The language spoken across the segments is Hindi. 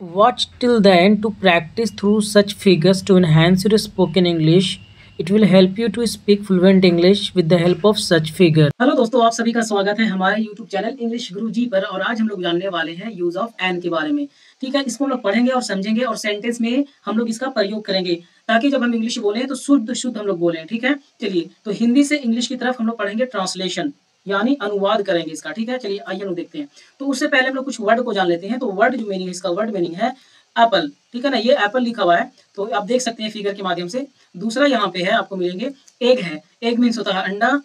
Watch till the end to practice through such figures to enhance your spoken English. It will help you to speak fluent English with the help of such figure. Hello दोस्तों, आप सभी का स्वागत है हमारे यूट्यूब चैनल इंग्लिश गुरु जी पर। और आज हम लोग जानने वाले हैं यूज ऑफ एन के बारे में। ठीक है, इसको हम लोग पढ़ेंगे और समझेंगे और सेंटेंस में हम लोग इसका प्रयोग करेंगे ताकि जब हम इंग्लिश बोलें तो शुद्ध शुद्ध हम लोग बोलें। ठीक है, चलिए तो हिंदी से इंग्लिश की तरफ हम लोग पढ़ेंगे ट्रांसलेशन यानी अनुवाद करेंगे इसका। ठीक है, चलिए आइए हम लोग देखते हैं। तो उससे पहले हम लोग कुछ वर्ड को जान लेते हैं। तो वर्ड जो मीनिंग है, इसका वर्ड मीनिंग है एप्पल। ठीक है ना, ये एप्पल लिखा हुआ है तो आप देख सकते हैं फिगर के माध्यम से। दूसरा यहाँ पे है आपको मिलेंगे एग है। एग मीन्स होता है अंडा।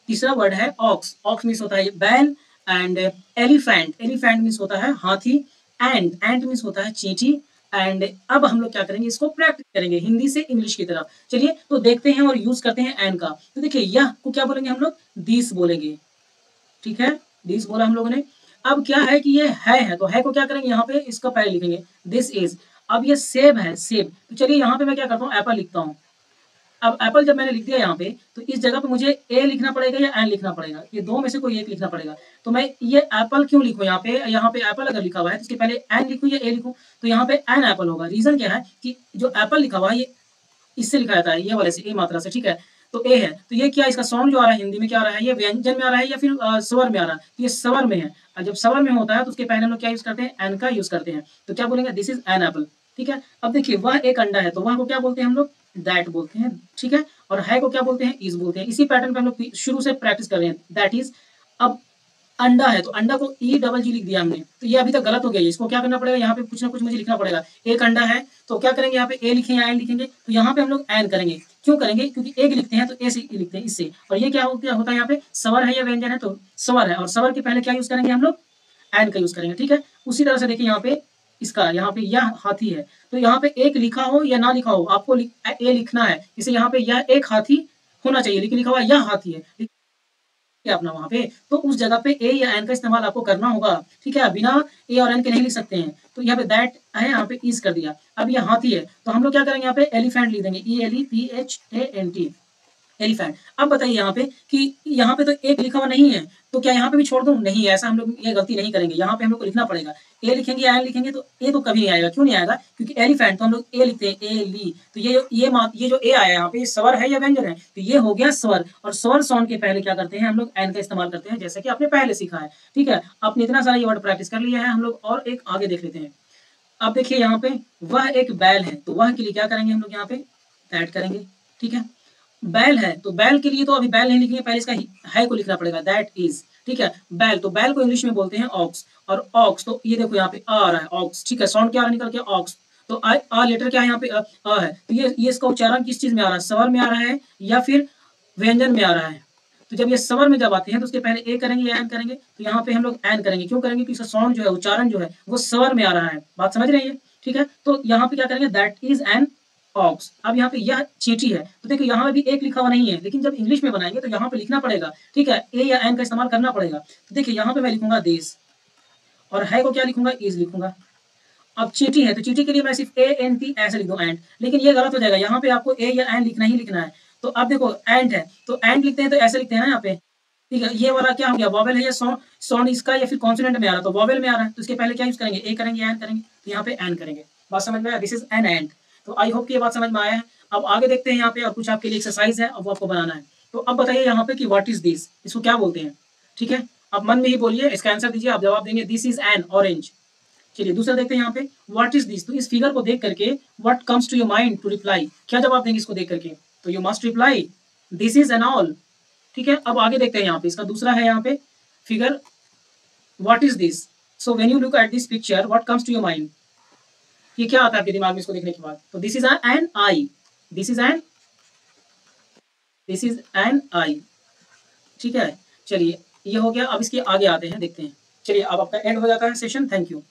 तीसरा वर्ड है ऑक्स। ऑक्स मीन्स होता है बैल। And elephant. एलिफेंट मीन्स होता है हाथी। एंट मीन्स होता है चींटी। एंड अब हम लोग क्या करेंगे, इसको प्रैक्टिस करेंगे हिंदी से इंग्लिश की तरफ। चलिए तो देखते हैं और यूज करते हैं एन का। तो देखिए यह को क्या बोलेंगे हम लोग, दिस बोलेंगे। ठीक है, दिस बोला हम लोगों ने। अब क्या है कि ये है तो है को क्या करेंगे, यहाँ पे इसका पहले लिखेंगे दिस इज। अब ये सेब है, सेब। तो चलिए यहाँ पे मैं क्या करता हूँ, एप्पल लिखता हूँ। अब एप्पल जब मैंने लिख दिया यहाँ पे तो इस जगह पे मुझे ए लिखना पड़ेगा या एन लिखना पड़ेगा, ये दो में से कोई एक लिखना पड़ेगा। तो मैं ये एप्पल क्यों लिखूं, यहाँ पे एप्पल अगर लिखा हुआ है तो इसके पहले एन लिखूं या ए लिखूं, तो यहाँ पे एन एप्पल होगा। रीजन क्या है कि जो एप्पल लिखा हुआ है ये इससे लिखा जाता है, ये वाले से, ए मात्रा से। ठीक है, तो ए है तो ये क्या, इसका साउंड जो आ रहा है हिंदी में क्या आ रहा है, ये व्यंजन में आ रहा है या फिर स्वर में आ रहा है। तो ये स्वर में है। और जब स्वर में होता है तो उसके पहले हम लोग क्या यूज करते हैं, एन का यूज करते हैं। तो क्या बोलेंगे, दिस इज एन एप्पल। ठीक है, अब देखिए वह एक अंडा है तो वह को क्या बोलते हैं हम लोग, दैट बोलते हैं। ठीक है, और है को क्या बोलते हैं, इज बोलते हैं। इसी पैटर्न पे हम लोग शुरू से प्रैक्टिस कर रहे हैं, दैट इज। अब अंडा है तो अंडा को ई डबल जी लिख दिया हमने, तो ये अभी तक गलत हो गया। इसको क्या करना पड़ेगा, यहाँ पे कुछ ना कुछ मुझे लिखना पड़ेगा। एक अंडा है तो क्या करेंगे, यहाँ पे ए लिखेंगे या एन लिखेंगे, तो यहाँ पे हम लोग एन करेंगे। क्यों करेंगे, क्योंकि एक लिखते हैं तो ए से लिखते हैं, इससे। और ये क्या होता है, यहाँ पे स्वर है या व्यंजन है, तो स्वर है। और स्वर के पहले क्या यूज करेंगे हम लोग, एन का यूज करेंगे। ठीक है, उसी तरह से देखिए यहाँ पे इसका, यहाँ पे यह हाथी है तो यहाँ पे एक लिखा हो या ना लिखा हो, आपको ए लिखना है। इसे यहाँ पे यह एक हाथी होना चाहिए, लेकिन लिखा हुआ यह हाथी है अपना वहां पे, तो उस जगह पे ए या एन का इस्तेमाल आपको करना होगा। ठीक है, बिना ए और एन के नहीं लिख सकते हैं। तो यहाँ पे दैट है, यहाँ पे इज कर दिया। अब ये हाथी है तो हम लोग क्या करेंगे, यहाँ पे एलिफेंट लिख देंगे, E L E P H A N T, elephant. अब बताइए यहाँ पे कि यहाँ पे तो एक लिखा हुआ नहीं है, तो क्या यहाँ पे भी छोड़ दूं, नहीं, ऐसा हम लोग ये गलती नहीं करेंगे। यहाँ पे हम लोग को लिखना पड़ेगा। ए लिखेंगे या एन लिखेंगे तो ए तो कभी नहीं आएगा। क्यों नहीं आएगा, क्योंकि एलिफेंट तो हम लोग ए लिखते हैं, ए ली। तो ये जो ए आया यहाँ पे, ये स्वर है या व्यंजन है, तो ये हो गया स्वर। और स्वर साउंड के पहले क्या करते हैं हम लोग, एन का इस्तेमाल करते हैं, जैसे कि आपने पहले सीखा है। ठीक है, आपने इतना सारा ये वर्ड प्रैक्टिस कर लिया है, हम लोग और एक आगे देख लेते हैं। अब देखिए यहाँ पे वह एक बैल है तो वह के लिए क्या करेंगे हम लोग, यहाँ पे दैट करेंगे। ठीक है, बैल है तो बैल के लिए तो अभी बैल नहीं लिखेंगे, पहले इसका है को लिखना पड़ेगा, दैट इज। ठीक है, बैल तो बैल को इंग्लिश में बोलते हैं ऑक्स। और ऑक्स तो ये देखो यहाँ पे आ रहा है ऑक्स। ठीक है, साउंड क्या आ रहा है निकल के, ऑक्स। तो आ लेटर क्या है यहाँ पे, है। तो ये इसका उच्चारण किस चीज में आ रहा है, स्वर में आ रहा है या फिर व्यंजन में आ रहा है। तो जब ये स्वर में जब आते हैं तो उसके पहले ए करेंगे या एन करेंगे, तो यहाँ पे हम लोग एन करेंगे। क्यों करेंगे, क्योंकि इसका साउंड जो है, उच्चारण जो है वो स्वर में आ रहा है। बात समझ रही है। ठीक है, तो यहाँ पे क्या करेंगे, दैट इज एन ऑक्स। अब यहाँ पे यह चींटी है तो देखो यहाँ पे भी एक लिखा हुआ नहीं है, लेकिन जब इंग्लिश में बनाएंगे तो यहाँ पे लिखना पड़ेगा। ठीक है, ए या एन का इस्तेमाल करना पड़ेगा। तो देखिए यहाँ पे मैं लिखूंगा दिस, और है को क्या लिखूंगा, इज लिखूंगा। अब चींटी है तो चींटी के लिए मैं सिर्फ ए एन टी ऐसे लिख दूं, एंड। लेकिन ये गलत हो जाएगा, यहाँ पे आपको ए या एन लिखना ही लिखना है। तो अब देखो एंड है तो एंड लिखते हैं तो ऐसे लिखते हैं ना यहाँ पे। ठीक है, ये वाला क्या हो गया, वॉवेल है या साउंड इसका या फिर कॉन्सोनेंट में आ रहा है, तो वॉवेल में आ रहा है तो इसके पहले क्या यूज करेंगे, ए करेंगे एन करेंगे, तो यहाँ पे एन करेंगे। बात समझ में आया, दिस इज एन एंड। तो आई होप कि ये बात समझ में आया है। अब आगे देखते हैं यहाँ पे, और कुछ आपके लिए एक्सरसाइज है, अब वो आपको बनाना है। तो अब बताइए यहाँ पे कि व्हाट इज दिस, इसको क्या बोलते हैं। ठीक है, आप मन में ही बोलिए, इसका आंसर दीजिए, आप जवाब देंगे दिस इज एन ऑरेंज। चलिए दूसरा देखते हैं यहाँ पे, व्हाट इज दिस। तो इस फिगर को देख करके what comes to your mind to reply, क्या जवाब देंगे इसको देख करके, तो you must reply this is an all. ठीक है, अब आगे देखते हैं यहाँ पे, इसका दूसरा है यहाँ पे figure, what is this. So when you look at this picture what comes to your mind, ये क्या आता है आपके दिमाग में इसको देखने के बाद, तो this is an eye, this is an eye. ठीक है, चलिए ये हो गया। अब इसके आगे आते हैं, देखते हैं। चलिए अब आपका एंड हो जाता है सेशन। Thank you.